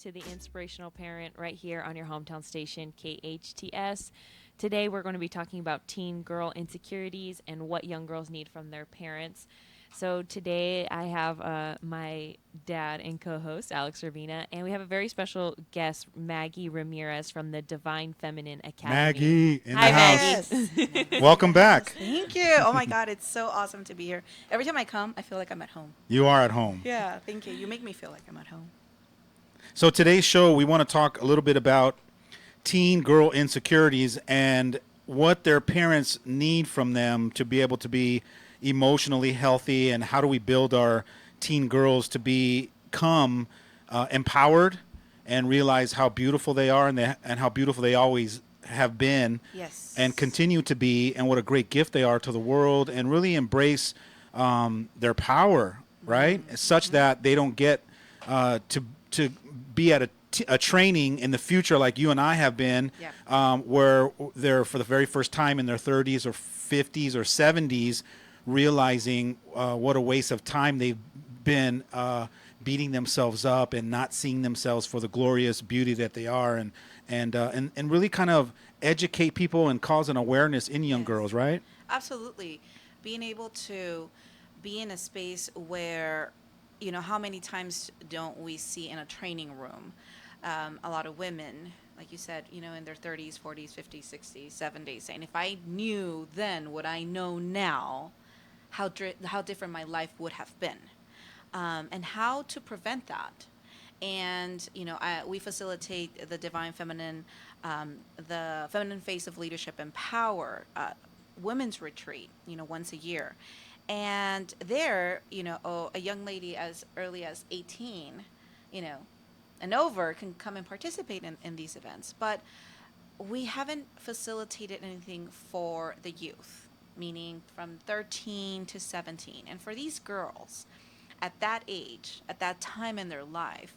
to the Inspirational Parent right here on your hometown station, KHTS. Today we're going to be talking about teen girl insecurities and what young girls need from their parents. So today I have my dad and co-host, Alex Urbina, and we have a very special guest, Maggie Ramirez from the Devine Feminine Academy. Maggie in Hi, the Maggie. house. Yes. Welcome back. Thank you. Oh my God, it's so awesome to be here. Every time I come, I feel like I'm at home. You are at home. Yeah, thank you. You make me feel like I'm at home. So today's show, we want to talk a little bit about teen girl insecurities and what their parents need from them to be able to be emotionally healthy, and how do we build our teen girls to become empowered and realize how beautiful they are, and how beautiful they always have been Yes. and continue to be, and what a great gift they are to the world, and really embrace their power, right? Such that they don't get to be at a training in the future like you and I have been, where they're for the very first time in their 30s or 50s or 70s realizing what a waste of time they've been beating themselves up and not seeing themselves for the glorious beauty that they are, and really kind of educate people and cause an awareness in young girls, right? Absolutely. Being able to be in a space where, how many times don't we see in a training room a lot of women, like you said, in their 30s, 40s, 50s, 60s, 70s, saying, if I knew then what I know now, how different my life would have been, and how to prevent that. And we facilitate the Divine Feminine, the Feminine Face of Leadership and Power women's retreat, once a year. And there, a young lady as early as 18, and over can come and participate in these events. But we haven't facilitated anything for the youth, meaning from 13 to 17. And for these girls at that age, at that time in their life,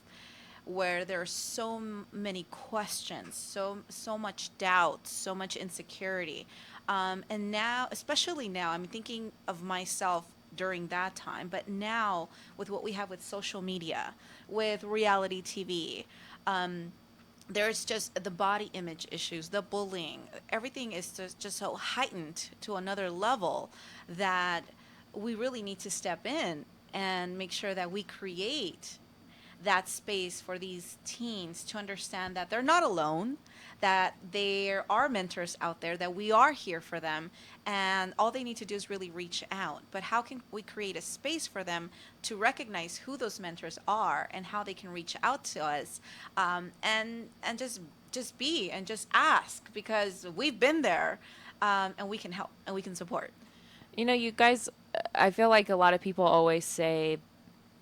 where there are so many questions, so much doubt, so much insecurity. And now, especially now, I'm thinking of myself during that time, but now with what we have with social media, with reality TV, there's just the body image issues, the bullying, everything is just so heightened to another level that we really need to step in and make sure that we create that space for these teens to understand that they're not alone, that there are mentors out there, that we are here for them, and all they need to do is really reach out. But how can we create a space for them to recognize who those mentors are and how they can reach out to us, and just be and just ask, because we've been there, and we can help and we can support. You guys, I feel like a lot of people always say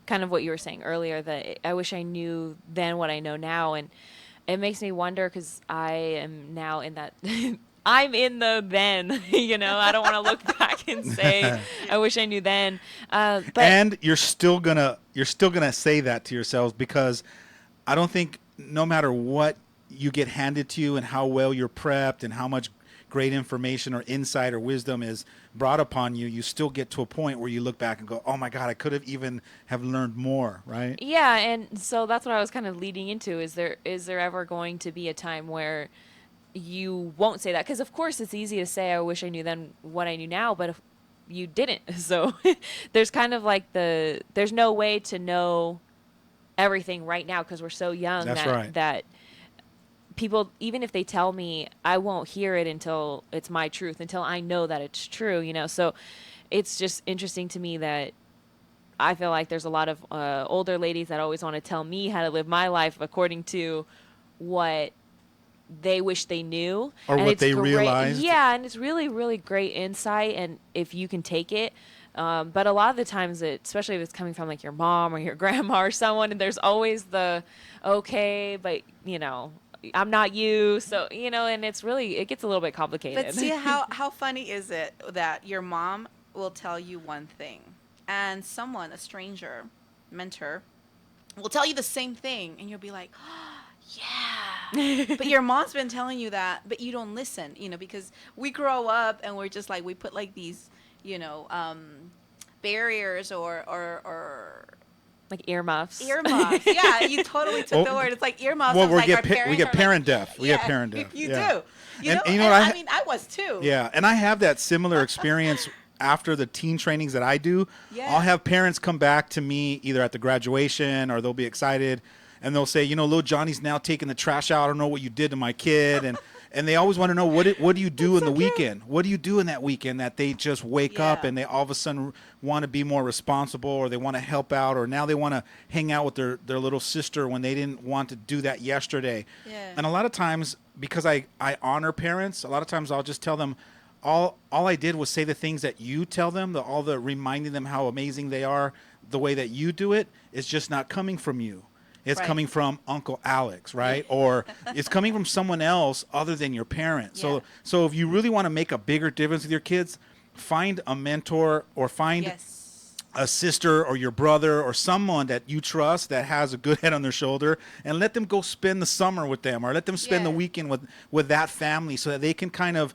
kind of what you were saying earlier, that I wish I knew then what I know now. And it makes me wonder, because I am now in that I'm in the then, I don't want to look back and say I wish I knew then. But And you're still gonna say that to yourselves, because I don't think, no matter what you get handed to you and how well you're prepped and how much great information or insight or wisdom is brought upon you, you still get to a point where you look back and go, oh my God, I could have even have learned more, right? yeah, and so that's what I was kind of leading into. Is there ever going to be a time where you won't say that? Because of course it's easy to say I wish I knew then what I knew now, but if you didn't, so there's kind of like there's no way to know everything right now, because we're so young. That's right. That people, even if they tell me, I won't hear it until it's my truth, until I know that it's true, So it's just interesting to me that I feel like there's a lot of older ladies that always want to tell me how to live my life according to what they wish they knew. Or and what it's they great. realized. Yeah, and it's really, really great insight, and if you can take it. But a lot of the times, especially if it's coming from like your mom or your grandma or someone, and there's always the, okay, but I'm not you, so and it gets a little bit complicated. But see how funny is it that your mom will tell you one thing, and someone, a stranger, mentor, will tell you the same thing, and you'll be like, yeah. But your mom's been telling you that, but you don't listen, because we grow up and we're just like, we put like these, barriers or Like earmuffs. Earmuffs. Yeah, you totally took the word. It's like earmuffs. Well, I was like, our we parents get are parent like, deaf. We yeah, get parent deaf. you Yeah. do. And you know and what? I mean, I was too. Yeah, and I have that similar experience after the teen trainings that I do. Yeah. I'll have parents come back to me either at the graduation or they'll be excited and they'll say, little Johnny's now taking the trash out. I don't know what you did to my kid. And they always want to know, what do you do That's in so the cute. weekend? What do you do in that weekend that they just wake up Yeah. and they all of a sudden want to be more responsible, or they want to help out, or now they want to hang out with their little sister when they didn't want to do that yesterday. Yeah. And a lot of times, because I honor parents, a lot of times I'll just tell them, all I did was say the things that you tell them, all the reminding them how amazing they are. The way that you do it is just not coming from you. It's Right. coming from Uncle Alex, right? Or it's coming from someone else other than your parent. Yeah. So if you really want to make a bigger difference with your kids, find a mentor or find Yes. a sister or your brother or someone that you trust that has a good head on their shoulder, and let them go spend the summer with them, or let them spend the Yeah. weekend with that family, so that they can kind of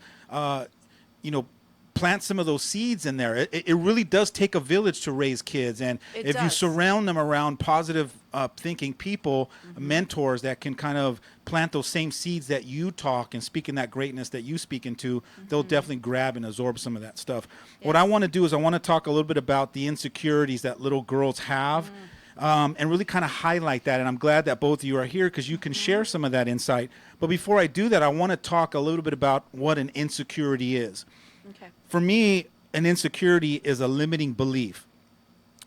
plant some of those seeds in there. It really does take a village to raise kids, and It if you does. surround them around positive thinking people, mentors that can kind of plant those same seeds that you talk and speak in that greatness that you speak into, they'll definitely grab and absorb some of that stuff. What I Yes. want to do is I want to talk a little bit about the insecurities that little girls have, and really kind of highlight that. And I'm glad that both of you are here because you can share some of that insight. But before I do that, I want to talk a little bit about what an insecurity is. Okay. For me, an insecurity is a limiting belief.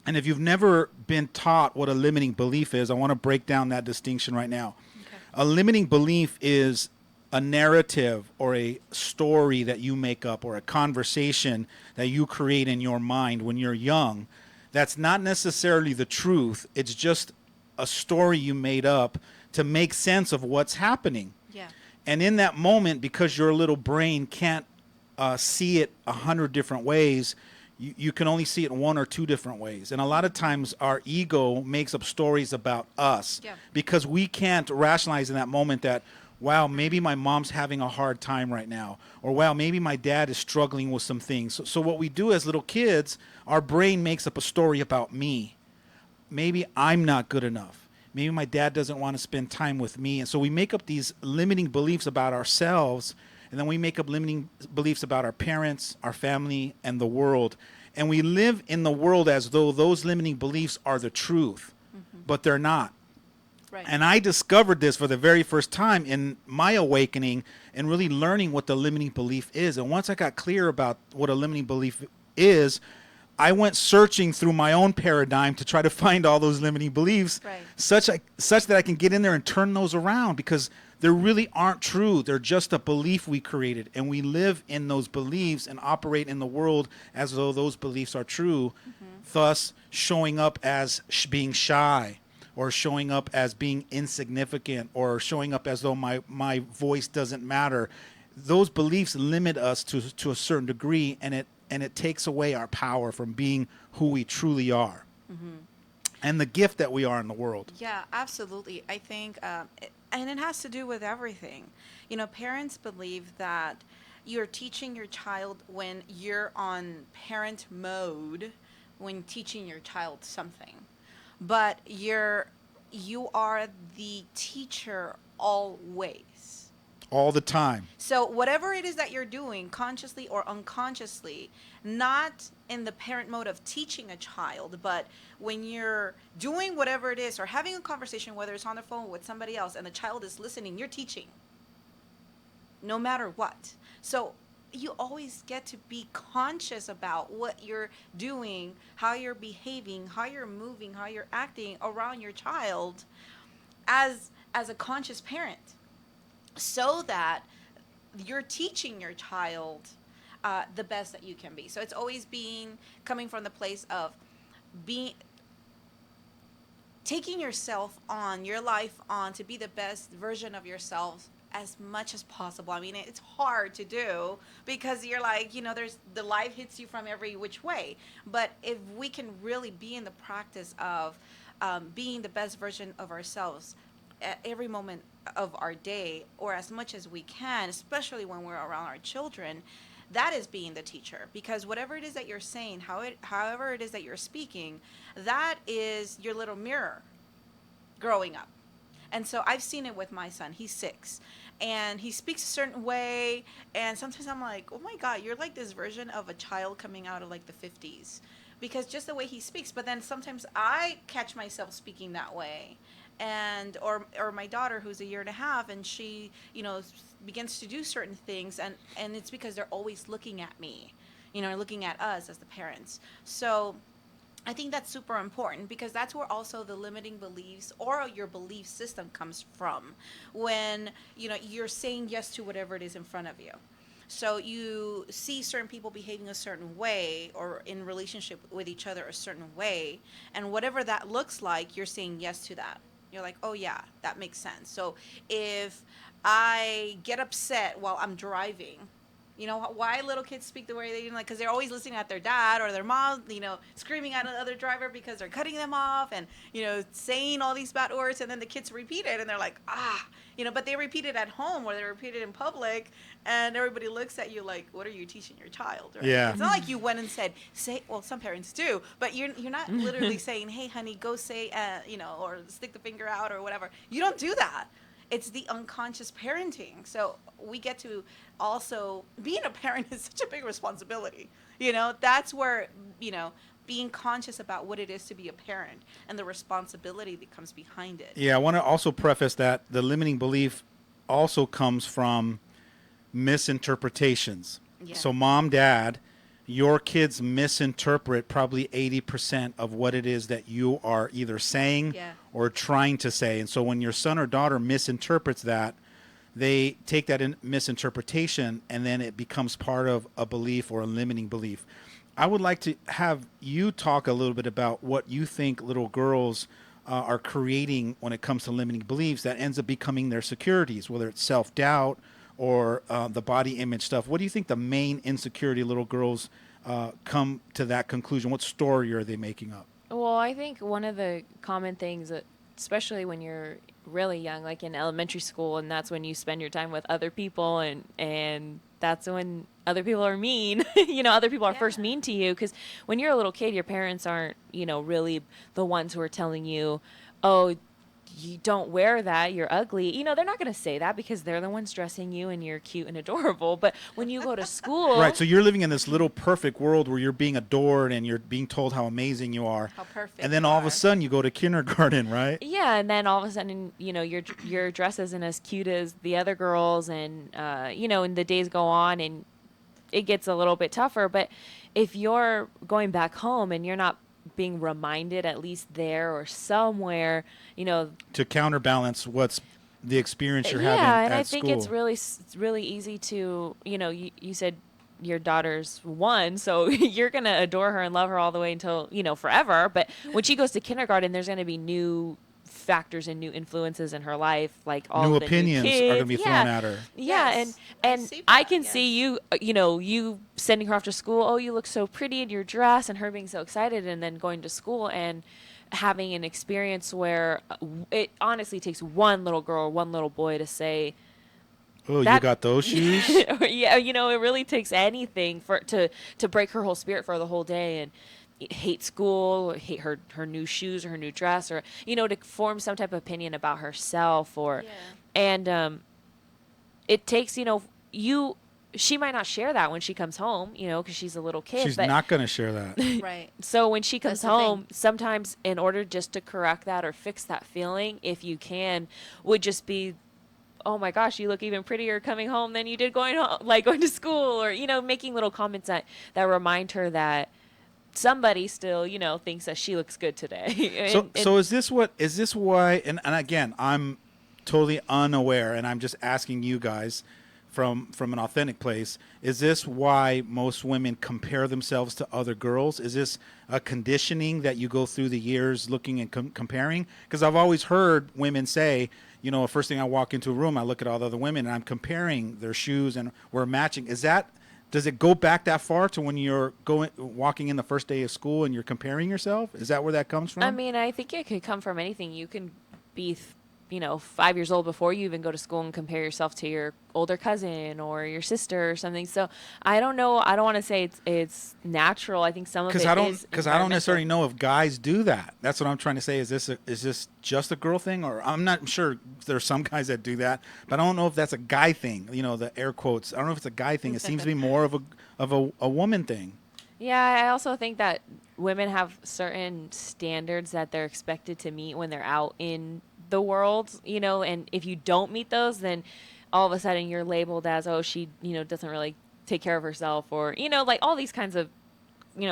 And if you've never been taught what a limiting belief is, I want to break down that distinction right now. Okay. A limiting belief is a narrative or a story that you make up, or a conversation that you create in your mind when you're young. That's not necessarily the truth. It's just a story you made up to make sense of what's happening. Yeah. And in that moment, because your little brain can't see it 100 different ways, you can only see it one or two different ways. And a lot of times our ego makes up stories about us, Yeah. because we can't rationalize in that moment that, wow, maybe my mom's having a hard time right now, or wow, maybe my dad is struggling with some things. So what we do as little kids, our brain makes up a story about me. Maybe I'm not good enough. Maybe my dad doesn't want to spend time with me. And so we make up these limiting beliefs about ourselves, and then we make up limiting beliefs about our parents, our family, and the world. And we live in the world as though those limiting beliefs are the truth, but they're not. Right. And I discovered this for the very first time in my awakening and really learning what the limiting belief is. And once I got clear about what a limiting belief is, I went searching through my own paradigm to try to find all those limiting beliefs, Right. such that I can get in there and turn those around, because they really aren't true. They're just a belief we created, and we live in those beliefs and operate in the world as though those beliefs are true, thus showing up as being shy, or showing up as being insignificant, or showing up as though my voice doesn't matter. Those beliefs limit us to a certain degree, and it takes away our power from being who we truly are, and the gift that we are in the world. Yeah, absolutely. I think, and it has to do with everything. Parents believe that you're teaching your child when you're on parent mode, when teaching your child something, but you are the teacher always. All the time. So whatever it is that you're doing, consciously or unconsciously, not in the parent mode of teaching a child, but when you're doing whatever it is or having a conversation, whether it's on the phone with somebody else and the child is listening, you're teaching, no matter what. So you always get to be conscious about what you're doing, how you're behaving, how you're moving, how you're acting around your child as a conscious parent, so that you're teaching your child the best that you can be. So it's always coming from the place of taking yourself on, your life on, to be the best version of yourself as much as possible. I mean, it's hard to do because you're like, there's the life hits you from every which way. But if we can really be in the practice of being the best version of ourselves at every moment of our day, or as much as we can, especially when we're around our children, that is being the teacher, because whatever it is that you're saying, however it is that you're speaking, that is your little mirror growing up. And so I've seen it with my son. He's 6, and he speaks a certain way, and sometimes I'm like, oh my God, you're like this version of a child coming out of like the 50s, because just the way he speaks. But then sometimes I catch myself speaking that way, and or my daughter, who's a year and a half, and she, begins to do certain things, and it's because they're always looking at me, looking at us as the parents. So I think that's super important, because that's where also the limiting beliefs or your belief system comes from, when you're saying yes to whatever it is in front of you. So you see certain people behaving a certain way, or in relationship with each other a certain way, and whatever that looks like, you're saying yes to that. You're like, oh yeah, that makes sense. So if I get upset while I'm driving, why little kids speak the way they do, like, because they're always listening at their dad or their mom, screaming at another driver because they're cutting them off, and saying all these bad words, and then the kids repeat it, and they're like, but they repeat it at home, or they repeat it in public, and everybody looks at you like, what are you teaching your child, right? Yeah. It's not like you went and said, well, some parents do, but you're not literally saying, hey honey, go say, or stick the finger out or whatever. You don't do that. It's the unconscious parenting. So we get to also, being a parent is such a big responsibility. That's where, being conscious about what it is to be a parent and the responsibility that comes behind it. Yeah, I want to also preface that the limiting belief also comes from misinterpretations. Yeah. So mom, dad, your kids misinterpret probably 80% of what it is that you are either saying Yeah. or trying to say. And so when your son or daughter misinterprets that, they take that misinterpretation, and then it becomes part of a belief or a limiting belief. I would like to have you talk a little bit about what you think little girls are creating when it comes to limiting beliefs that ends up becoming their securities, whether it's self-doubt or the body image stuff. What do you think the main insecurity little girls come to that conclusion? What story are they making up? Well, I think one of the common things, that, especially when you're really young, like in elementary school, and that's when you spend your time with other people, and that's when other people are mean. Other people are first mean to you, because when you're a little kid, your parents aren't, really the ones who are telling you, oh, you don't wear that, you're ugly. They're not going to say that, because they're the ones dressing you and you're cute and adorable. But when you go to school, Right, so you're living in this little perfect world where you're being adored and you're being told how amazing you are. How perfect. And then you all of are. a sudden you go to kindergarten, right? yeah, and then all of a sudden, your dress isn't as cute as the other girls, and and the days go on, and it gets a little bit tougher. But if you're going back home and you're not being reminded, at least there or somewhere, To counterbalance what's the experience you're having yeah, and at I think school. it's really easy to, you said your daughter's 1, so you're going to adore her and love her all the way until, forever. But when she goes to kindergarten, there's going to be new factors and new influences in her life, like all New the opinions new are kids. going to be thrown at her. Yeah, Yes, I and see I that, can yes. see you, you sending her off to school. Oh, you look so pretty in your dress, and her being so excited, and then going to school and having an experience where it honestly takes one little girl or one little boy to say, Oh, you that- got those shoes? yeah, it really takes anything to break her whole spirit for the whole day, and hate school, or hate her new shoes or her new dress, or to form some type of opinion about herself, or Yeah. and it takes you. She might not share that when she comes home, because she's a little kid. She's but not going to share that. Right. so when she comes That's the thing. home, sometimes in order just to correct that or fix that feeling, if you can, would just be, oh my gosh, you look even prettier coming home than you did going home, like going to school, or making little comments that remind her that somebody still thinks that she looks good today. So is this why, and again, I'm totally unaware, and I'm just asking you guys from an authentic place, is this why most women compare themselves to other girls? Is this a conditioning that you go through the years looking and comparing? Because I've always heard women say, the first thing I walk into a room, I look at all the other women and I'm comparing their shoes and we're matching. Does it go back that far to when you're walking in the first day of school and you're comparing yourself? Is that where that comes from? I mean, I think it could come from anything. You can be 5 years old before you even go to school and compare yourself to your older cousin or your sister or something. So I don't know. I don't want to say it's natural. I think some of it is Because I don't necessarily environmental. know if guys do that. That's what I'm trying to say. Is this just a girl thing, or I'm not sure. There's some guys that do that, but I don't know if that's a guy thing. The air quotes. I don't know if it's a guy thing. It seems to be more of a woman thing. Yeah, I also think that women have certain standards that they're expected to meet when they're out in the world, and if you don't meet those, then all of a sudden you're labeled as, oh, she, doesn't really take care of herself, or, like all these kinds of,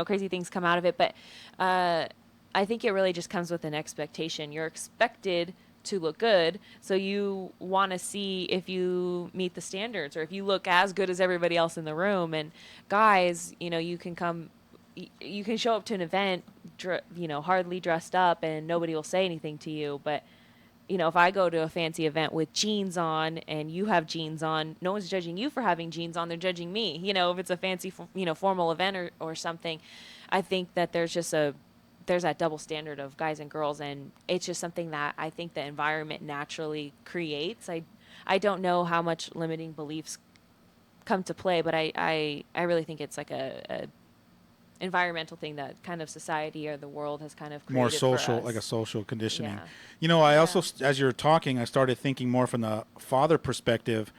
crazy things come out of it. But I think it really just comes with an expectation. You're expected to look good, so you want to see if you meet the standards or if you look as good as everybody else in the room. And guys, you can show up to an event, hardly dressed up, and nobody will say anything to you. But if I go to a fancy event with jeans on and you have jeans on, no one's judging you for having jeans on. They're judging me. If it's a fancy, formal event or something, I think that there's that double standard of guys and girls, and it's just something that I think the environment naturally creates. I don't know how much limiting beliefs come to play, but I really think it's like a environmental thing that kind of society or the world has kind of More created for social, like a us. social conditioning. Yeah. I Yeah. also, as you're talking, I started thinking more from the father perspective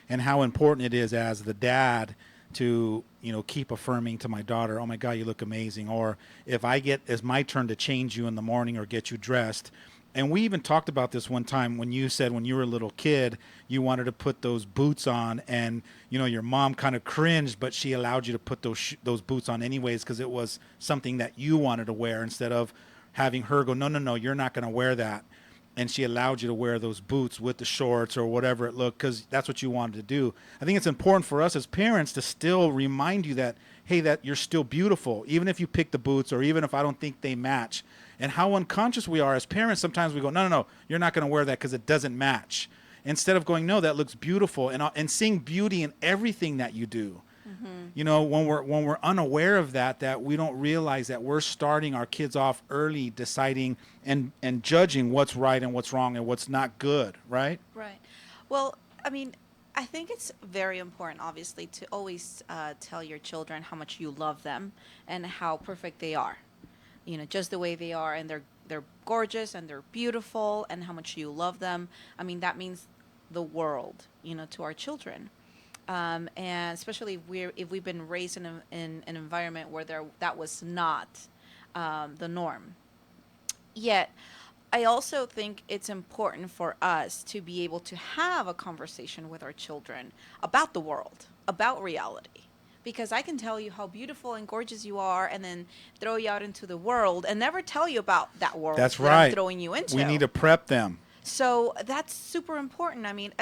and how important it is as the dad to, keep affirming to my daughter, oh my God, you look amazing. Or if it's my turn to change you in the morning or get you dressed. And we even talked about this one time when you said when you were a little kid, you wanted to put those boots on, and your mom kind of cringed, but she allowed you to put those boots on anyways because it was something that you wanted to wear instead of having her go, no, no, no, you're not going to wear that. And she allowed you to wear those boots with the shorts or whatever it looked because that's what you wanted to do. I think it's important for us as parents to still remind you that, hey, that you're still beautiful, even if you pick the boots or even if I don't think they match. And how unconscious we are as parents. Sometimes we go, no, no, no, you're not going to wear that because it doesn't match. Instead of going, no, that looks beautiful, and seeing beauty in everything that you do. Mm-hmm. When we're unaware of that we don't realize that we're starting our kids off early deciding and judging what's right and what's wrong and what's not good, right? Right. Well, I mean, I think it's very important, obviously, to always tell your children how much you love them and how perfect they are. Just the way they are, and they're gorgeous and they're beautiful, and how much you love them. I mean, that means the world, to our children. And especially if we've been raised in an environment where that was not the norm. Yet, I also think it's important for us to be able to have a conversation with our children about the world, about reality. Because I can tell you how beautiful and gorgeous you are and then throw you out into the world and never tell you about that world That's that I'm right. throwing you We need into. to prep them. So that's super important. I mean,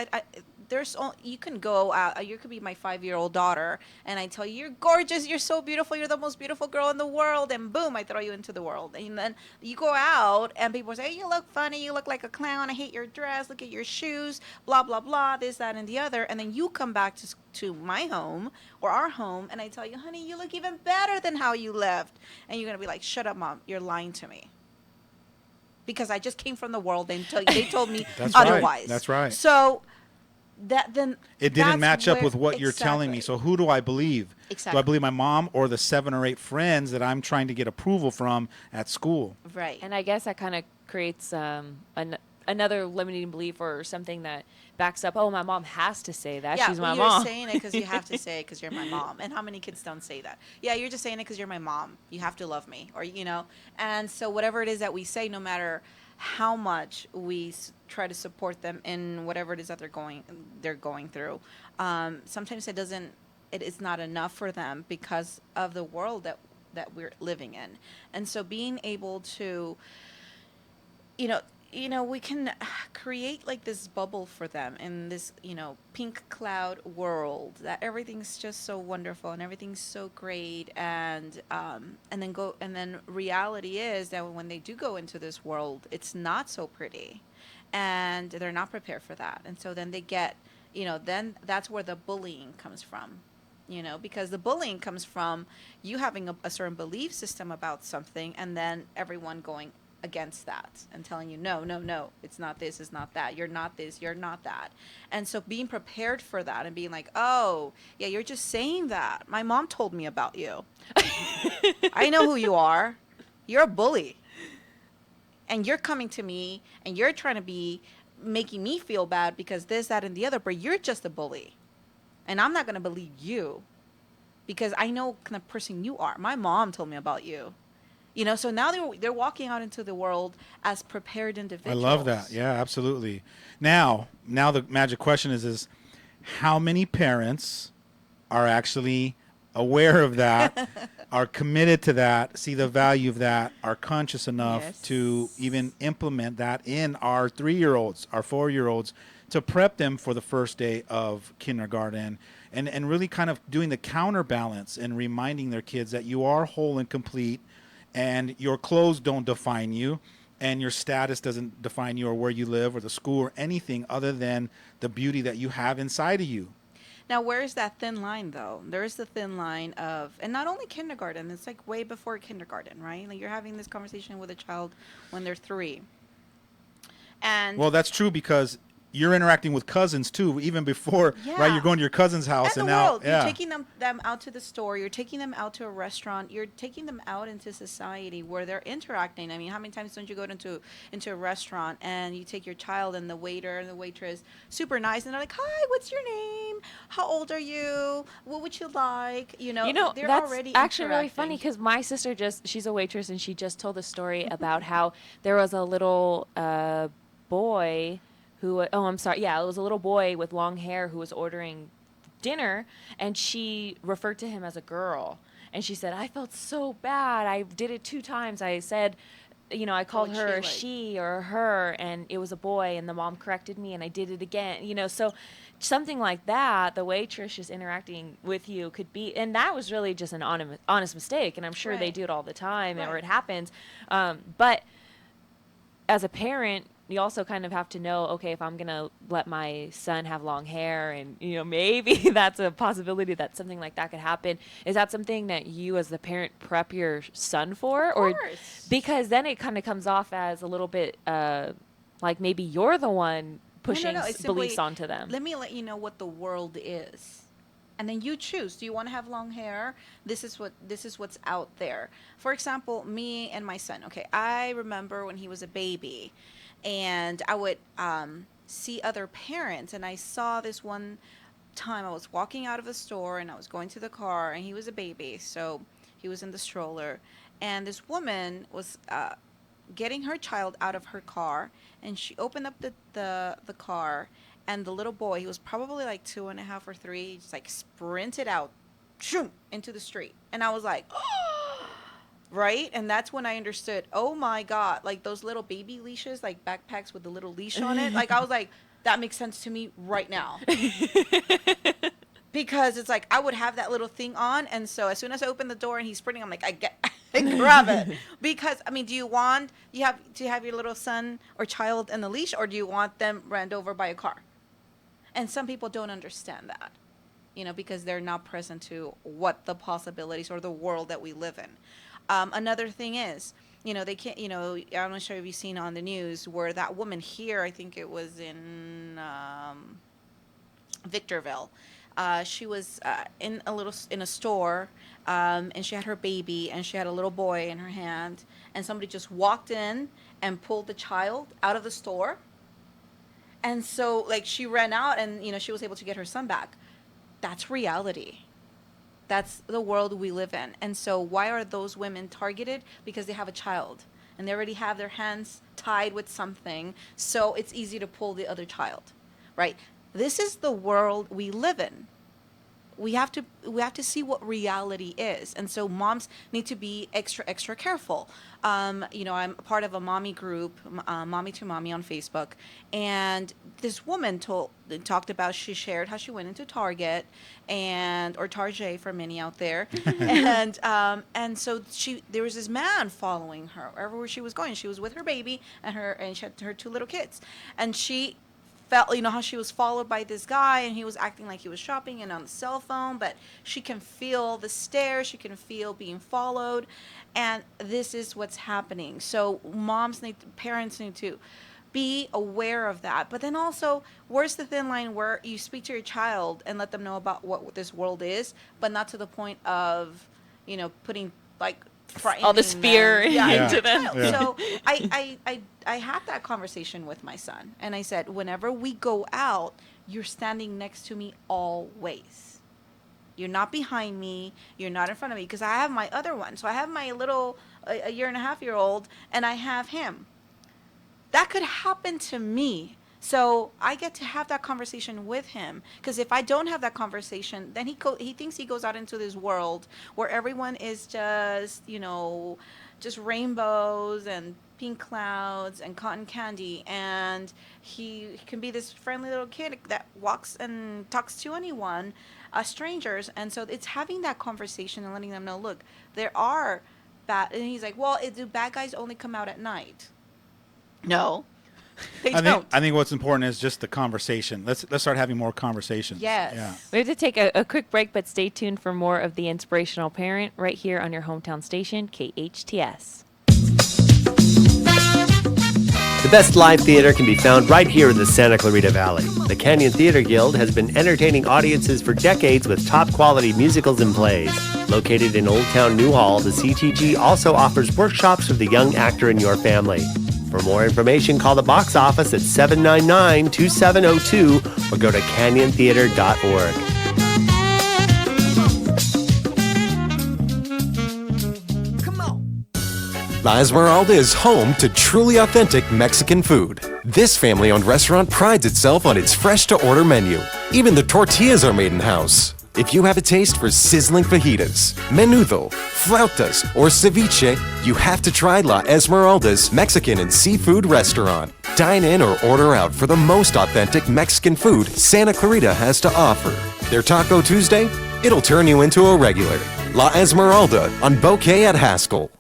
you can go out. You could be my 5-year-old daughter, and I tell you, you're gorgeous, you're so beautiful, you're the most beautiful girl in the world, and boom, I throw you into the world. And then you go out, and people say, you look funny, you look like a clown, I hate your dress, look at your shoes, blah blah blah, this, that, and the other. And then you come back to my home or our home, and I tell you, honey, you look even better than how you left. And you're gonna be like, shut up, mom, you're lying to me because I just came from the world and they told me That's right. otherwise. That's right. So then It didn't that's match up where- with what you're telling me. exactly. So who do I believe? Do I Exactly. believe my mom or the 7 or 8 friends that I'm trying to get approval from at school? Right. And I guess that kind of creates another limiting belief or something that backs up. Oh, my mom has to say that. Yeah, She's my you're mom. saying it because you have to say it because you're my mom. And how many kids don't say that? Yeah, you're just saying it because you're my mom. You have to love me, or And so whatever it is that we say, no matter how much we try to support them in whatever it is that they're going through, sometimes it is not enough for them because of the world that we're living in. And so being able to you know we can create like this bubble for them in this pink cloud world that everything's just so wonderful and everything's so great, and then reality is that when they do go into this world, it's not so pretty, and they're not prepared for that. And so then they get, then that's where the bullying comes from, because the bullying comes from you having a certain belief system about something, and then everyone going against that and telling you, no, no, no, it's not this, it's not that, you're not this, you're not that. And so being prepared for that and being like, oh, yeah, you're just saying that. My mom told me about you. I know who you are. You're a bully. And you're coming to me and you're trying to be making me feel bad because this, that, and the other, but you're just a bully. And I'm not going to believe you because I know what kind of person you are. My mom told me about you. So now they're walking out into the world as prepared I individuals. love that. Yeah, absolutely. Now the magic question is how many parents are actually aware of that, are committed to that, see the value of that, are conscious enough Yes. to even implement that in our 3-year-olds, our 4-year-olds, to prep them for the first day of kindergarten, and really kind of doing the counterbalance and reminding their kids that you are whole and complete, and your clothes don't define you, and your status doesn't define you, or where you live or the school or anything other than the beauty that you have inside of you. Now, where is that thin line, though? There is the thin line of, and not only kindergarten, it's like way before kindergarten, right? Like you're having this conversation with a child when they're 3. And Well, that's true because you're interacting with cousins too, even before, right? Yeah. You're going to your cousin's house, and and the now, world, you're taking them out to the store, you're taking them out to a restaurant, you're taking them out into society where they're interacting. I mean, how many times don't you go into a restaurant and you take your child and the waiter and the waitress super nice and they're like, hi, what's your name, how old are you, what would you like, they're that's already actually really funny interacting. because my sister she's a waitress and she just told a story about how there was a little boy I'm sorry, yeah, it was a little boy with long hair who was ordering dinner, and she referred to him as a girl. And she said, I felt so bad. I did it 2 times. I said, I called would her she she or her, and it was a boy, and the mom corrected me, and I did it again. So something like that, the waitress just interacting with you could be, and that was really just an honest mistake, and I'm sure they Right. do it all the time, or Right. it happens. But as a parent, you also kind of have to know, okay, if I'm going to let my son have long hair and, maybe that's a possibility that something like that could happen. Is that something that you as the parent prep your son for? Of course. Because then it kind of comes off as a little bit like maybe you're the one pushing No, it's beliefs simply, onto them. let me let you know what the world is. And then you choose. Do you want to have long hair? This is what's out there. For example, me and my son. Okay, I remember when he was a baby, and I would see other parents, and I saw this one time I was walking out of a store and I was going to the car, and he was a baby, so he was in the stroller, and this woman was getting her child out of her car, and she opened up the car, and the little boy, he was probably like 2.5 or 3, just like sprinted out, shoom, into the street. And I was like, right? And that's when I understood, oh my God, like those little baby leashes, like backpacks with the little leash on it. Like I was like, that makes sense to me right now. Because it's like I would have that little thing on, and so as soon as I open the door and he's sprinting, I'm like, I grab it. Because I mean, do you have to have your little son or child in the leash, or do you want them ran over by a car? And some people don't understand that, because they're not present to what the possibilities or the world that we live in. Another thing is, they can't, I'm not sure if you've seen on the news where that woman here, I think it was in Victorville. She was in a store, and she had her baby, and she had a little boy in her hand, and somebody just walked in and pulled the child out of the store. And so, like, she ran out, and she was able to get her son back. That's reality. That's the world we live in. And so, why are those women targeted? Because they have a child, and they already have their hands tied with something, so it's easy to pull the other child, right? This is the world we live in. We have to see what reality is, and so moms need to be extra careful. I'm a part of a mommy group, Mommy to Mommy on Facebook, and this woman talked about, she shared how she went into Target or Target for many out there, and so there was this man following her wherever she was going. She was with her baby and she had her 2 little kids, and she felt, how she was followed by this guy and he was acting like he was shopping and on the cell phone, but she can feel the stare, she can feel being followed, and this is what's happening. So parents need to be aware of that. But then also, where's the thin line where you speak to your child and let them know about what this world is, but not to the point of, putting like all this fear into them. Yeah. So I had that conversation with my son, and I said, whenever we go out, you're standing next to me always. You're not behind me. You're not in front of me, because I have my other one. So I have my little a 1.5-year-old, and I have him. That could happen to me. So I get to have that conversation with him, because if I don't have that conversation, then he thinks he goes out into this world where everyone is just, just rainbows and pink clouds and cotton candy, and he can be this friendly little kid that walks and talks to anyone, strangers. And so it's having that conversation and letting them know, look, there are bad. And he's like, well, do bad guys only come out at night? No. I think what's important is just the conversation. Let's start having more conversations. Yes. Yeah. We have to take a quick break, but stay tuned for more of the Inspirational Parent right here on your hometown station, KHTS. The best live theater can be found right here in the Santa Clarita Valley. The Canyon Theater Guild has been entertaining audiences for decades with top-quality musicals and plays. Located in Old Town Newhall, the CTG also offers workshops for the young actor in your family. For more information, call the box office at 799-2702 or go to canyontheater.org. La Esmeralda is home to truly authentic Mexican food. This family-owned restaurant prides itself on its fresh-to-order menu. Even the tortillas are made in-house. If you have a taste for sizzling fajitas, menudo, flautas, or ceviche, you have to try La Esmeralda's Mexican and Seafood Restaurant. Dine in or order out for the most authentic Mexican food Santa Clarita has to offer. Their Taco Tuesday? It'll turn you into a regular. La Esmeralda on Bouquet at Haskell.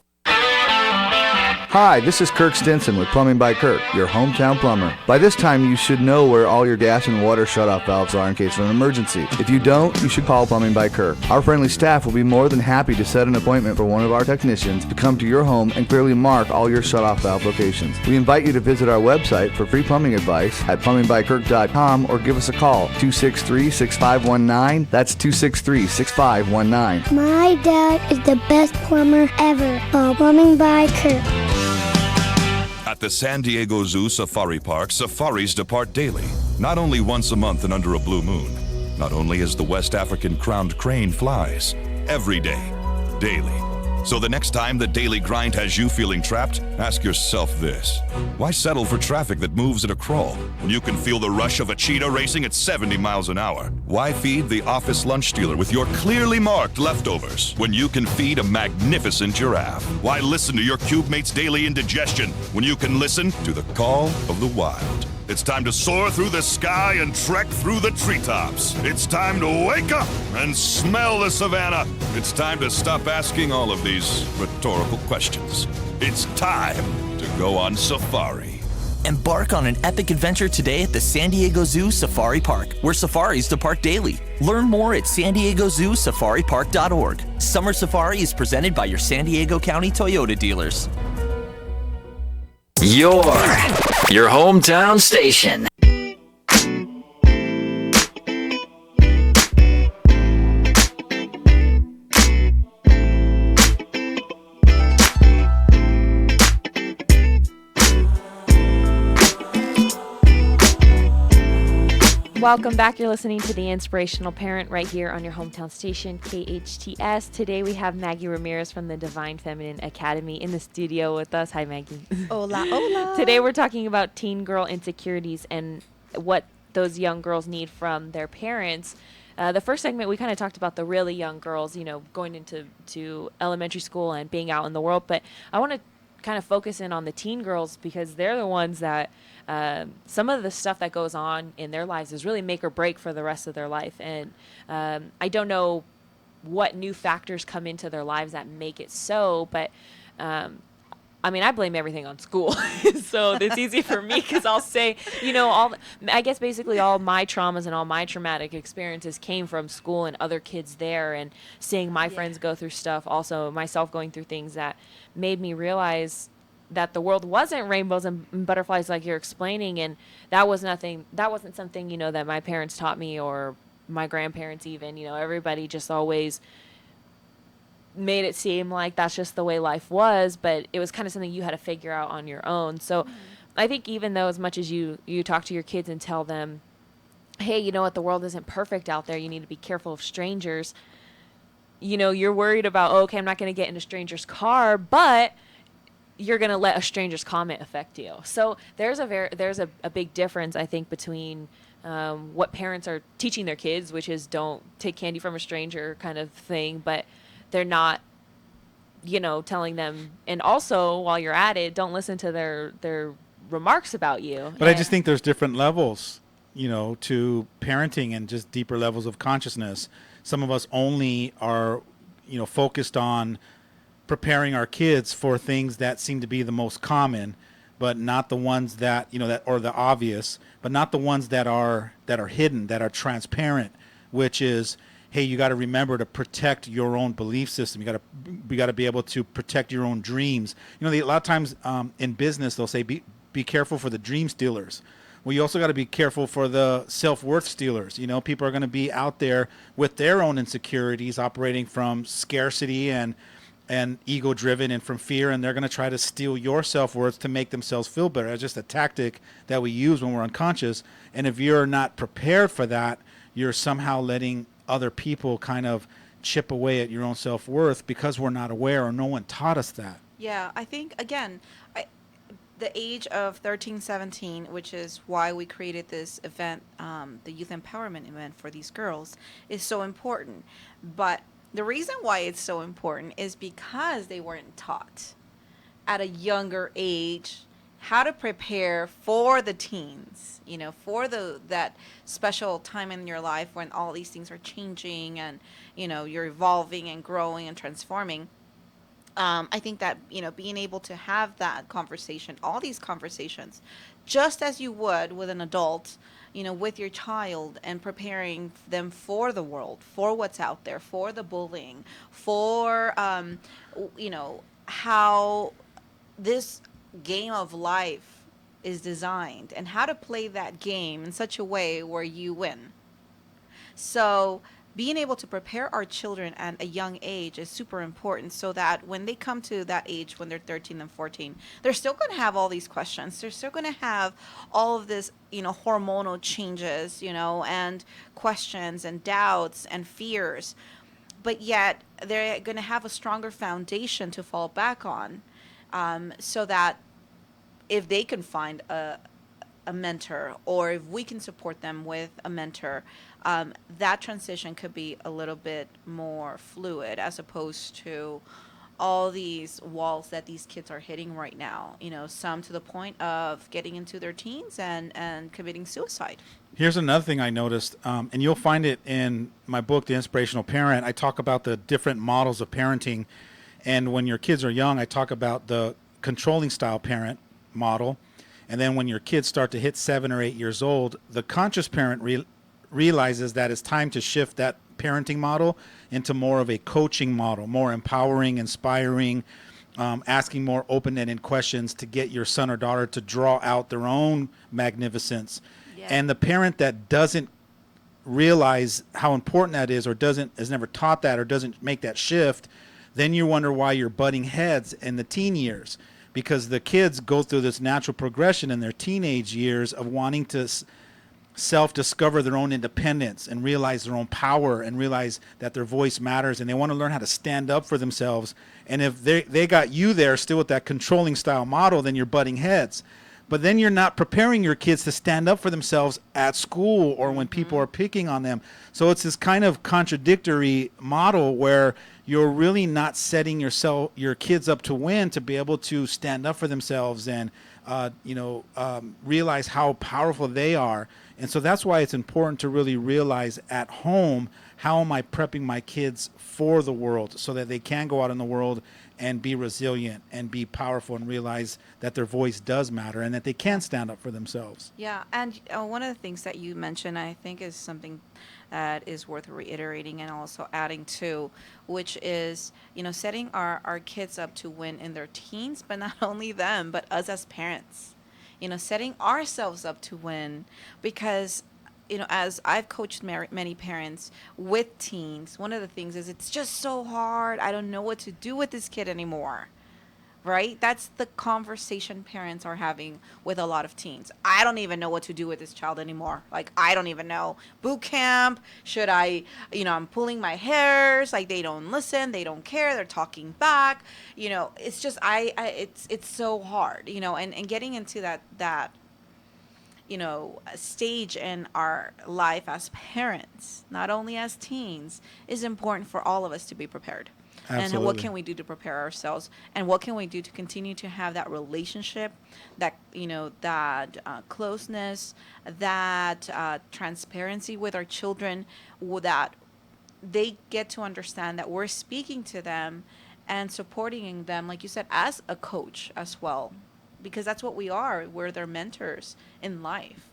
Hi, this is Kirk Stinson with Plumbing by Kirk, your hometown plumber. By this time, you should know where all your gas and water shutoff valves are in case of an emergency. If you don't, you should call Plumbing by Kirk. Our friendly staff will be more than happy to set an appointment for one of our technicians to come to your home and clearly mark all your shutoff valve locations. We invite you to visit our website for free plumbing advice at plumbingbykirk.com or give us a call, 263-6519. That's 263-6519. My dad is the best plumber ever. Plumbing by Kirk. At the San Diego Zoo Safari Park, safaris depart daily, not only once a month and under a blue moon. Not only as the West African crowned crane flies, every day, daily. So the next time the daily grind has you feeling trapped, ask yourself this. Why settle for traffic that moves at a crawl when you can feel the rush of a cheetah racing at 70 miles an hour? Why feed the office lunch stealer with your clearly marked leftovers when you can feed a magnificent giraffe? Why listen to your cube mate's daily indigestion when you can listen to the call of the wild? It's time to soar through the sky and trek through the treetops. It's time to wake up and smell the savannah. It's time to stop asking all of these rhetorical questions. It's time to go on safari. Embark on an epic adventure today at the San Diego Zoo Safari Park, where safaris depart daily. Learn more at sandiegozooSafariPark.org. Summer Safari is presented by your San Diego County Toyota dealers. Your hometown station. Welcome back. You're listening to the Inspirational Parent right here on your hometown station, KHTS. Today we have Maggie Ramirez from the Devine Feminine Academy in the studio with us. Hi, Maggie. Hola, hola. Today we're talking about teen girl insecurities and what those young girls need from their parents. The first segment, we kind of talked about the really young girls, going into elementary school and being out in the world. But I want to kind of focus in on the teen girls because they're the ones that some of the stuff that goes on in their lives is really make or break for the rest of their life. And I don't know what new factors come into their lives that make it so, but I I mean, I blame everything on school. So it's easy for me because I'll say, I guess basically all my traumas and all my traumatic experiences came from school and other kids there, and seeing my friends go through stuff, also myself going through things that made me realize that the world wasn't rainbows and butterflies like you're explaining. And that wasn't something, that my parents taught me, or my grandparents even, everybody just always made it seem like that's just the way life was, but it was kind of something you had to figure out on your own. So I think even though as much as you talk to your kids and tell them, hey, you know what, the world isn't perfect out there, you need to be careful of strangers, you're worried about, okay, I'm not going to get in a stranger's car, but you're going to let a stranger's comment affect you. So there's a big difference, I think, between what parents are teaching their kids, which is don't take candy from a stranger kind of thing, but they're not, telling them. And also, while you're at it, don't listen to their remarks about you. But I just think there's different levels, to parenting and just deeper levels of consciousness. Some of us only are, focused on preparing our kids for things that seem to be the most common, but not the ones that, that or the obvious, but not the ones that are hidden, that are transparent, which is, hey, you got to remember to protect your own belief system. You got to be able to protect your own dreams. A lot of times in business they'll say be careful for the dream stealers. Well, you also got to be careful for the self-worth stealers. People are going to be out there with their own insecurities, operating from scarcity and ego driven and from fear, and they're going to try to steal your self-worth to make themselves feel better. It's just a tactic that we use when we're unconscious. And if you're not prepared for that, you're somehow letting other people kind of chip away at your own self-worth because we're not aware, or no one taught us that. Yeah, I think, again, the age of 13, 17, which is why we created this event, the youth empowerment event for these girls, is so important. But the reason why it's so important is because they weren't taught at a younger age how to prepare for the teens, for that special time in your life when all these things are changing and, you're evolving and growing and transforming. I think that, being able to have that conversation, all these conversations, just as you would with an adult, with your child, and preparing them for the world, for what's out there, for the bullying, for, how this game of life is designed and how to play that game in such a way where you win. So being able to prepare our children at a young age is super important, so that when they come to that age, when they're 13 and 14, they're still going to have all these questions. They're still going to have all of this, hormonal changes, and questions and doubts and fears. But yet they're going to have a stronger foundation to fall back on, so that if they can find a mentor, or if we can support them with a mentor, that transition could be a little bit more fluid, as opposed to all these walls that these kids are hitting right now, some to the point of getting into their teens and committing suicide. Here's another thing I noticed, and you'll find it in my book, The Inspirational Parent. I talk about the different models of parenting, and when your kids are young, I talk about the controlling style parent model. And then when your kids start to hit 7 or 8 years old, the conscious parent realizes that it's time to shift that parenting model into more of a coaching model, more empowering, inspiring, asking more open-ended questions to get your son or daughter to draw out their own magnificence. Yeah. And the parent that doesn't realize how important that is, or is never taught that, or doesn't make that shift, then you wonder why you're butting heads in the teen years. Because the kids go through this natural progression in their teenage years of wanting to self-discover their own independence and realize their own power and realize that their voice matters, and they want to learn how to stand up for themselves. And if they got you there still with that controlling style model, then you're butting heads. But then you're not preparing your kids to stand up for themselves at school or when people are picking on them. So it's this kind of contradictory model where you're really not setting your kids up to win, to be able to stand up for themselves and realize how powerful they are. And so that's why it's important to really realize at home, how am I prepping my kids for the world so that they can go out in the world and be resilient and be powerful and realize that their voice does matter and that they can stand up for themselves. Yeah, and one of the things that you mentioned, I think, is something that is worth reiterating and also adding to, which is, setting our kids up to win in their teens, but not only them, but us as parents. Setting ourselves up to win, because as I've coached many parents with teens, one of the things is it's just so hard. I don't know what to do with this kid anymore. Right? That's the conversation parents are having with a lot of teens. I don't even know what to do with this child anymore. Like, I don't even know. Boot camp, should I, I'm pulling my hairs, like they don't listen, they don't care, they're talking back. It's just, it's so hard, and getting into that stage in our life as parents, not only as teens, is important for all of us to be prepared. Absolutely. And what can we do to prepare ourselves, and what can we do to continue to have that relationship, that closeness, that transparency with our children, that they get to understand that we're speaking to them and supporting them, like you said, as a coach as well, because that's what we are. We're their mentors in life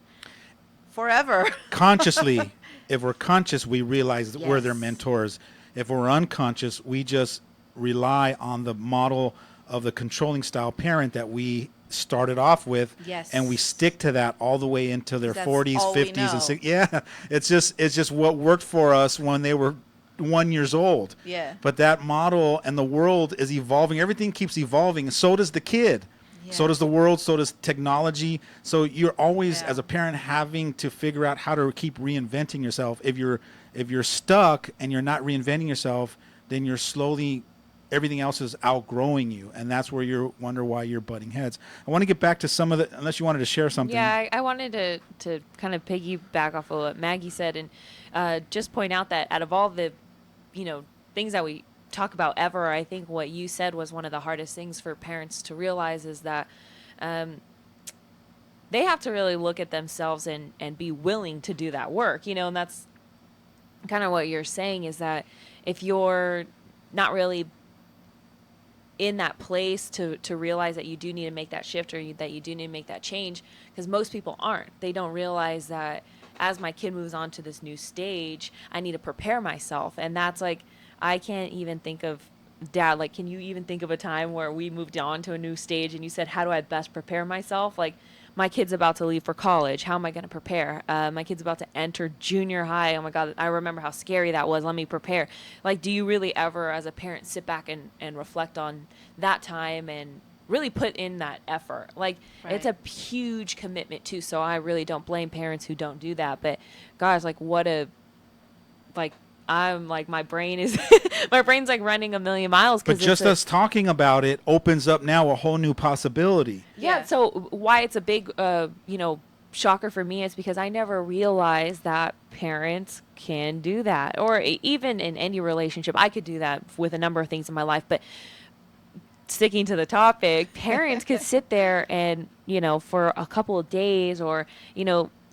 forever. Consciously, if we're conscious, we realize that we're their Yes. mentors. If we're unconscious, we just rely on the model of the controlling style parent that we started off with. Yes. And we stick to that all the way into their That's 40s, all we 50s, know. and 60s. Yeah, it's just what worked for us when they were 1 year old. Yeah. But that model and the world is evolving. Everything keeps evolving, and so does the kid. So Yeah. does the world, so does technology. So you're always, Yeah. as a parent, having to figure out how to keep reinventing yourself. If you're stuck and you're not reinventing yourself, then you're slowly, everything else is outgrowing you, and that's where you wonder why you're butting heads. I want to get back to some of the, unless you wanted to share something. Yeah, I wanted to kind of piggyback off of what Maggie said, and just point out that out of all the, things that we talk about ever, I think what you said was one of the hardest things for parents to realize is that they have to really look at themselves and be willing to do that work, and that's kind of what you're saying, is that if you're not really in that place to realize that you do need to make that shift, or that you do need to make that change, because most people aren't. They don't realize that as my kid moves on to this new stage, I need to prepare myself. And that's like, I can't even think of, Dad, like, can you even think of a time where we moved on to a new stage and you said, how do I best prepare myself? Like, my kid's about to leave for college. How am I going to prepare? My kid's about to enter junior high. Oh my God, I remember how scary that was. Let me prepare. Like, do you really ever, as a parent, sit back and reflect on that time and really put in that effort? Like, it's a huge commitment too. So I really don't blame parents who don't do that. But guys, like, I'm like, my brain's like running a million miles. But just us talking about it opens up now a whole new possibility. Yeah. So why it's a big, shocker for me is because I never realized that parents can do that, or even in any relationship. I could do that with a number of things in my life, but sticking to the topic, parents could sit there and, for a couple of days, or,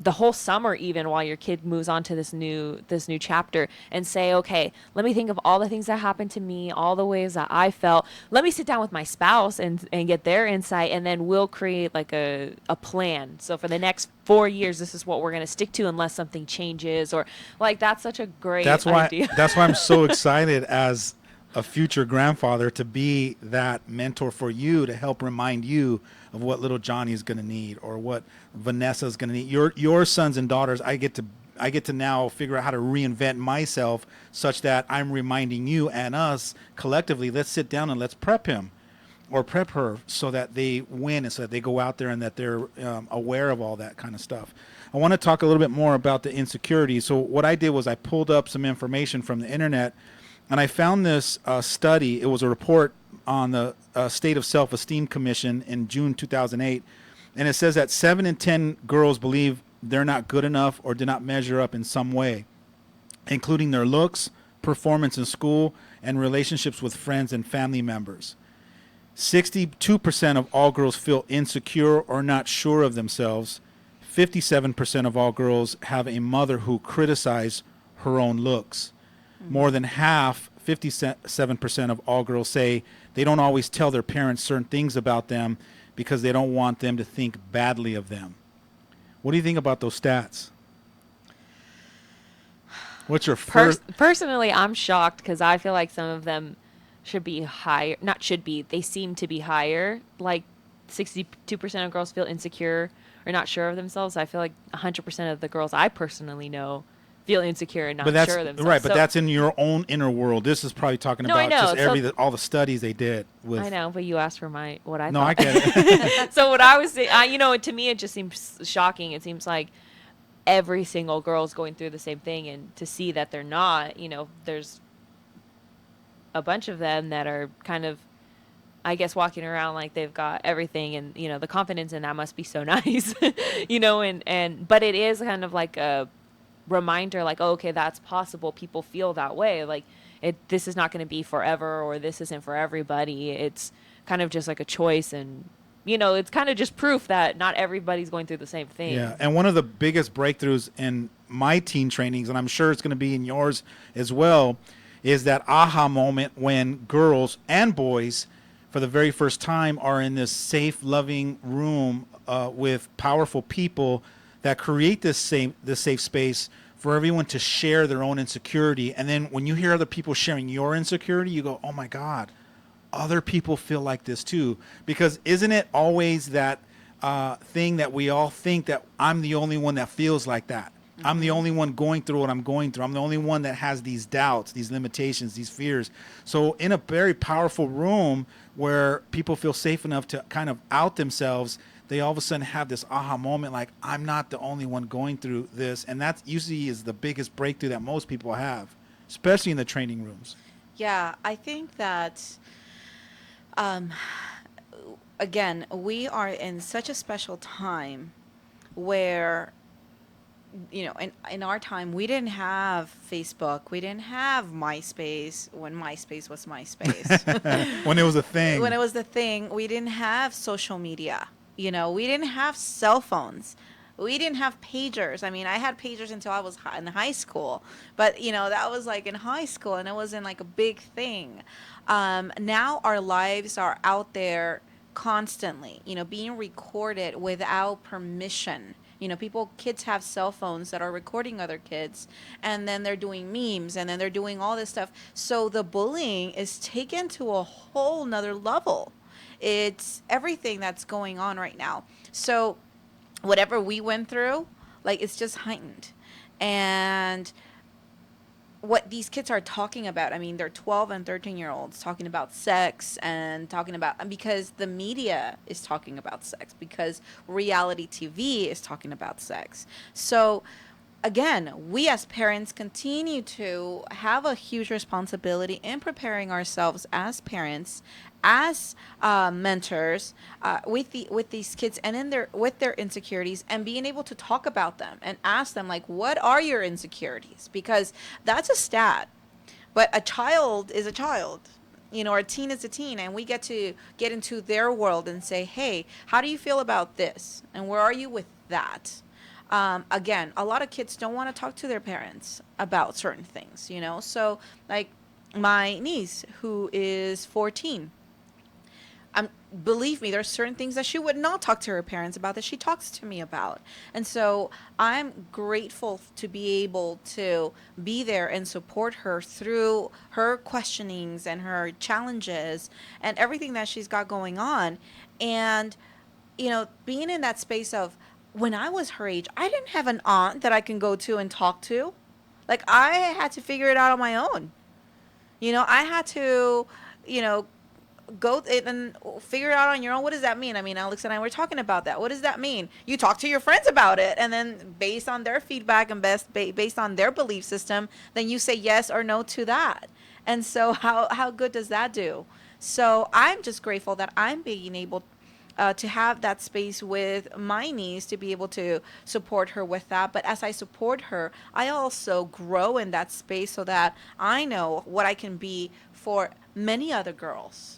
the whole summer, even while your kid moves on to this new chapter, and say, okay, let me think of all the things that happened to me, all the ways that I felt. Let me sit down with my spouse and get their insight, and then we'll create like a plan. So for the next 4 years, this is what we're going to stick to unless something changes, or like, that's such a great idea. That's why I'm so excited as a future grandfather to be that mentor for you, to help remind you of what little Johnny is going to need, or what Vanessa is going to need. Your sons and daughters, I get to now figure out how to reinvent myself such that I'm reminding you and us collectively, let's sit down and let's prep him or prep her so that they win, and so that they go out there and that they're aware of all that kind of stuff. I want to talk a little bit more about the insecurities. So what I did was I pulled up some information from the internet, and I found this study. It was a report on the State of Self-Esteem Commission in June 2008. And it says that 7 in 10 girls believe they're not good enough or do not measure up in some way, including their looks, performance in school, and relationships with friends and family members. 62% of all girls feel insecure or not sure of themselves. 57% of all girls have a mother who criticizes her own looks. More than half, 57% of all girls say they don't always tell their parents certain things about them because they don't want them to think badly of them. What do you think about those stats? What's your first? Personally, I'm shocked because I feel like some of them should be higher. Not should be. They seem to be higher. Like 62% of girls feel insecure or not sure of themselves. I feel like 100% of the girls I personally know feel insecure and not sure of themselves. Right, but that's in your own inner world. This is probably talking No, I about know. just all the studies they did with. I know, but you asked for what I No, thought. I get it. So what I was saying, to me, it just seems shocking. It seems like every single girl is going through the same thing, and to see that they're not, there's a bunch of them that are kind of, I guess, walking around like they've got everything, and the confidence in that must be so nice, but it is kind of like a reminder, like, oh, okay, that's possible. People feel that way. Like, this is not going to be forever, or this isn't for everybody. It's kind of just like a choice, and it's kind of just proof that not everybody's going through the same thing. Yeah, and one of the biggest breakthroughs in my teen trainings, and I'm sure it's going to be in yours as well, is that aha moment when girls and boys, for the very first time, are in this safe, loving room with powerful people that create this safe space for everyone to share their own insecurity. And then when you hear other people sharing your insecurity, you go, oh my God, other people feel like this too. Because isn't it always that thing that we all think that I'm the only one that feels like that? Mm-hmm. I'm the only one going through what I'm going through. I'm the only one that has these doubts, these limitations, these fears. So in a very powerful room where people feel safe enough to kind of out themselves, they all of a sudden have this aha moment, like, I'm not the only one going through this. And that usually is the biggest breakthrough that most people have, especially in the training rooms. Yeah, I think that, again, we are in such a special time where, in our time, we didn't have Facebook. We didn't have MySpace when MySpace was MySpace. When it was a thing. When it was the thing, we didn't have social media. We didn't have cell phones. We didn't have pagers. I mean, I had pagers until I was in high school. But, that was like in high school, and it wasn't like a big thing. Now our lives are out there constantly, being recorded without permission. Kids have cell phones that are recording other kids, and then they're doing memes, and then they're doing all this stuff. So the bullying is taken to a whole nother level. It's everything that's going on right now. So whatever we went through, like, it's just heightened. And what these kids are talking about, I mean, they're 12 and 13-year-olds talking about sex and because the media is talking about sex, because reality TV is talking about sex. So again, we as parents continue to have a huge responsibility in preparing ourselves as parents, as mentors, with these kids, and with their insecurities, and being able to talk about them and ask them, like, what are your insecurities? Because that's a stat, but a child is a child. Or a teen is a teen, and we get to get into their world and say, hey, how do you feel about this? And where are you with that? Again, a lot of kids don't want to talk to their parents about certain things, So, like, my niece, who is 14, believe me, there's certain things that she would not talk to her parents about that she talks to me about. And so I'm grateful to be able to be there and support her through her questionings and her challenges and everything that she's got going on. And, being in that space of, when I was her age, I didn't have an aunt that I can go to and talk to. Like, I had to figure it out on my own. I had to, go and figure it out on your own. What does that mean? I mean, Alex and I were talking about that. What does that mean? You talk to your friends about it, and then based on their feedback and based on their belief system, then you say yes or no to that. And so how good does that do? So I'm just grateful that I'm being able to have that space with my niece to be able to support her with that. But as I support her, I also grow in that space so that I know what I can be for many other girls.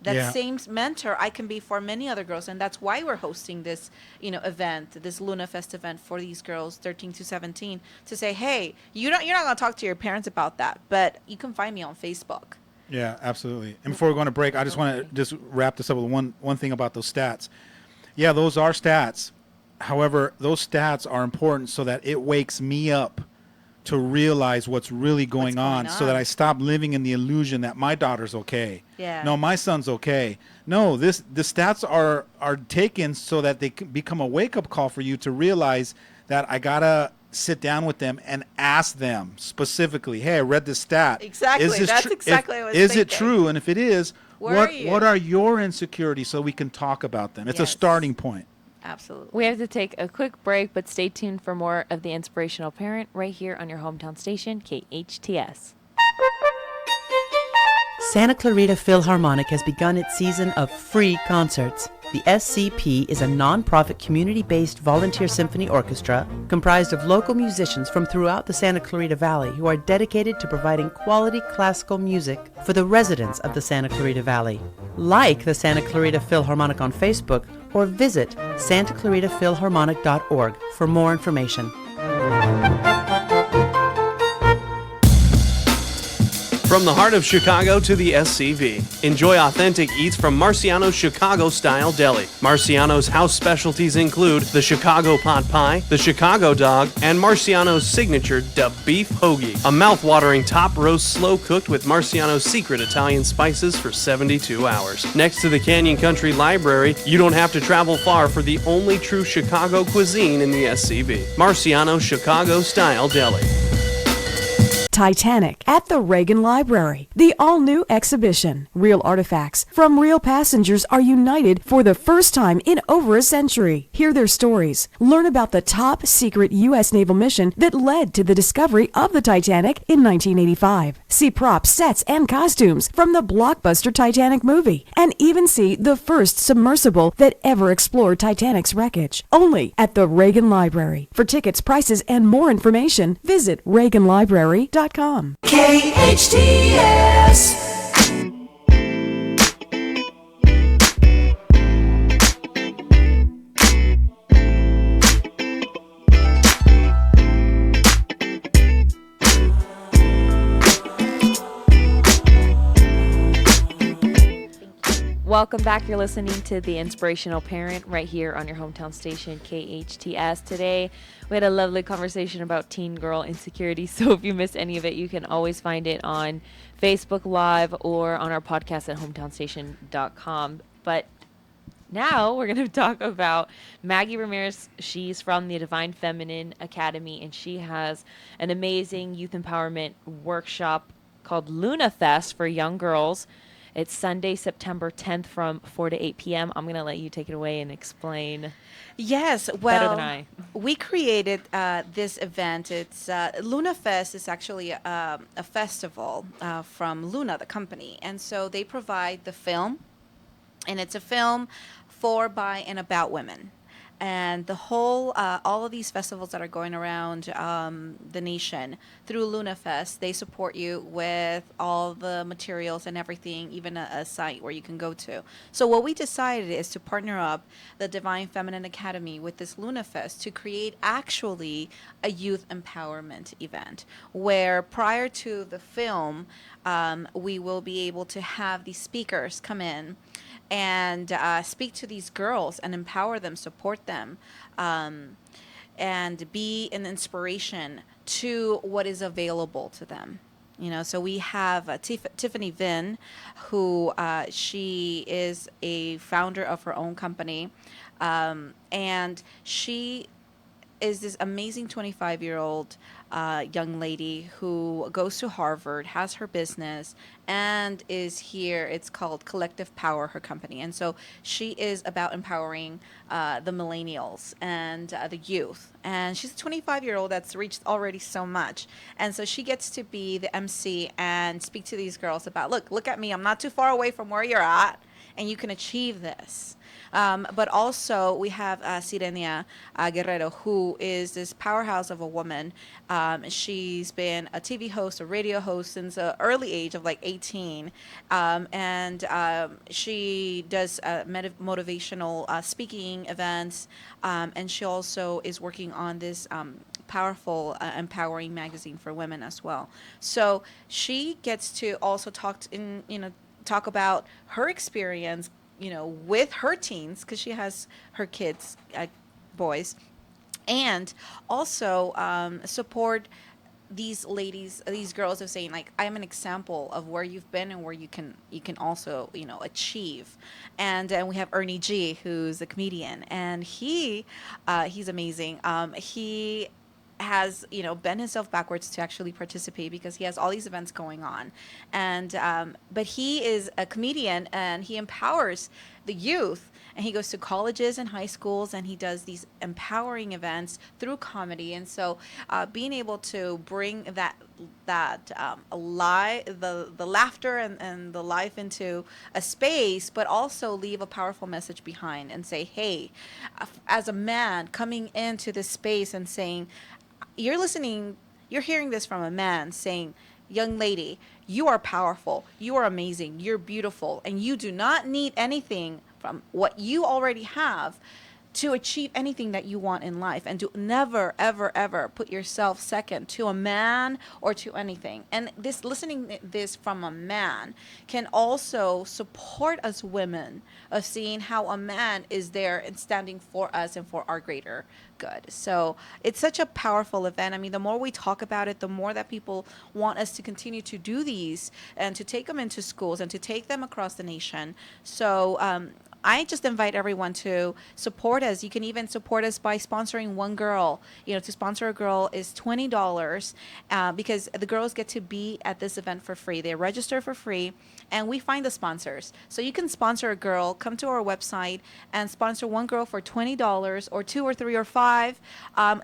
That same mentor I can be for many other girls. And that's why we're hosting this, event, this Luna Fest event for these girls, 13 to 17, to say, hey, you're not going to talk to your parents about that, but you can find me on Facebook. Yeah, absolutely. And before we go on a break, I just want to just wrap this up with one thing about those stats. Yeah, those are stats. However, those stats are important so that it wakes me up to realize what's really going on, so that I stop living in the illusion that my daughter's okay. Yeah. No, my son's okay. No, the stats are taken so that they can become a wake-up call for you to realize that I got to sit down with them and ask them specifically, hey, I read this stat. Exactly. That's exactly what I was Is thinking. it true? And if it is, what are your insecurities so we can talk about them? It's a starting point. Absolutely. We have to take a quick break, but stay tuned for more of the Inspirational Parent right here on your hometown station, KHTS. Santa Clarita Philharmonic has begun its season of free concerts. The SCP is a non-profit community-based volunteer symphony orchestra comprised of local musicians from throughout the Santa Clarita Valley who are dedicated to providing quality classical music for the residents of the Santa Clarita Valley. Like the Santa Clarita Philharmonic on Facebook or visit santaclaritaphilharmonic.org for more information. From the heart of Chicago to the SCV, enjoy authentic eats from Marciano's Chicago-style deli. Marciano's house specialties include the Chicago pot pie, the Chicago dog, and Marciano's signature duck beef hoagie, a mouth-watering top roast slow-cooked with Marciano's secret Italian spices for 72 hours. Next to the Canyon Country Library, you don't have to travel far for the only true Chicago cuisine in the SCV. Marciano's Chicago-style deli. Titanic at the Reagan Library. The all-new exhibition. Real artifacts from real passengers are united for the first time in over a century. Hear their stories. Learn about the top secret U.S. naval mission that led to the discovery of the Titanic in 1985. See props, sets, and costumes from the blockbuster Titanic movie. And even see the first submersible that ever explored Titanic's wreckage. Only at the Reagan Library. For tickets, prices, and more information, visit reaganlibrary.com. KHTS. Welcome back. You're listening to The Inspirational Parent right here on your hometown station, KHTS. Today, we had a lovely conversation about teen girl insecurity. So if you missed any of it, you can always find it on Facebook Live or on our podcast at hometownstation.com. But now we're going to talk about Maggie Ramirez. She's from the Devine Feminine Academy, and she has an amazing youth empowerment workshop called Luna Fest for young girls. It's Sunday, September 10th from 4 to 8 p.m. I'm going to let you take it away and explain. Yes, better well, than I. We created this event. It's Luna Fest is actually a festival from Luna, the company. And so they provide the film, and it's a film for, by, and about women. And the whole, all of these festivals that are going around the nation through Luna Fest, they support you with all the materials and everything, even a site where you can go to. So what we decided is to partner up the Devine Feminine Academy with this Luna Fest to create actually a youth empowerment event where prior to the film, we will be able to have these speakers come in and speak to these girls and empower them, support them, and be an inspiration to what is available to them. You know, so we have Tiffany Vinn, who she is a founder of her own company, and she is this amazing 25-year-old young lady who goes to Harvard, has her business, and is here. It's called Collective Power, her company. And so she is about empowering the millennials and the youth. And she's a 25-year-old that's reached already so much. And so she gets to be the MC and speak to these girls about, look at me. I'm not too far away from where you're at, and you can achieve this. But also we have Sirenia Guerrero, who is this powerhouse of a woman. She's been a TV host, a radio host since the early age of like 18. And she does motivational speaking events. And she also is working on this powerful, empowering magazine for women as well. So she gets to also talk about her experience, with her teens, because she has her kids, boys, and also support these ladies, these girls, of saying like, I'm an example of where you've been and where you can also achieve. And we have Ernie G, who's a comedian, and he's amazing. He has bent himself backwards to actually participate because he has all these events going on, and but he is a comedian and he empowers the youth, and he goes to colleges and high schools and he does these empowering events through comedy. And so being able to bring the laughter and the life into a space, but also leave a powerful message behind and say, hey, as a man coming into this space and saying, you're hearing this from a man saying, young lady, you are powerful, you are amazing, you're beautiful, and you do not need anything from what you already have to achieve anything that you want in life, and to never, ever, ever put yourself second to a man or to anything. And listening this from a man can also support us women of seeing how a man is there and standing for us and for our greater good. So it's such a powerful event. I mean, the more we talk about it, the more that people want us to continue to do these and to take them into schools and to take them across the nation. So I just invite everyone to support us. You can even support us by sponsoring one girl. To sponsor a girl is $20 because the girls get to be at this event for free. They register for free, and we find the sponsors. So you can sponsor a girl, come to our website, and sponsor one girl for $20 or 2 or 3 or 5.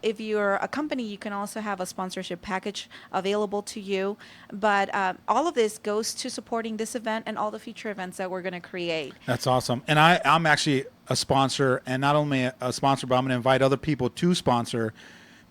If you're a company, you can also have a sponsorship package available to you. But all of this goes to supporting this event and all the future events that we're going to create. That's awesome. And I'm actually a sponsor, and not only a sponsor, but I'm going to invite other people to sponsor.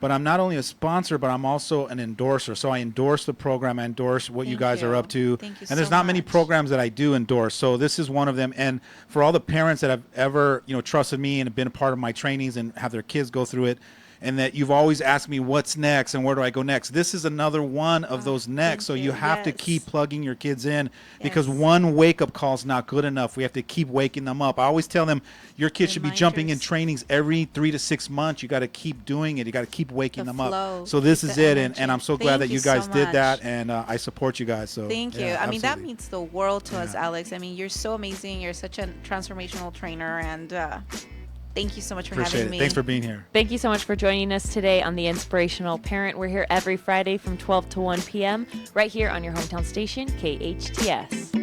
But I'm not only a sponsor, but I'm also an endorser. So I endorse the program. I endorse what you guys are up to. Thank you and there's so not many much. programs that I do endorse. So this is one of them. And for all the parents that have ever, trusted me and have been a part of my trainings and have their kids go through it, and that you've always asked me what's next and where do I go next. This is another one of those next. So you have to keep plugging your kids in because one wake-up call is not good enough. We have to keep waking them up. I always tell them your kids should be jumping in trainings every 3 to 6 months. You got to keep doing it. You got to keep waking them up. So this is it, and I'm so glad that you guys did that, and I support you guys. So thank you. Yeah, I mean, that means the world to us, Alex. I mean, you're so amazing. You're such a transformational trainer, and thank you so much for having me. Thanks for being here. Thank you so much for joining us today on the Inspirational Parent. We're here every Friday from 12 to 1 p.m. right here on your hometown station, KHTS.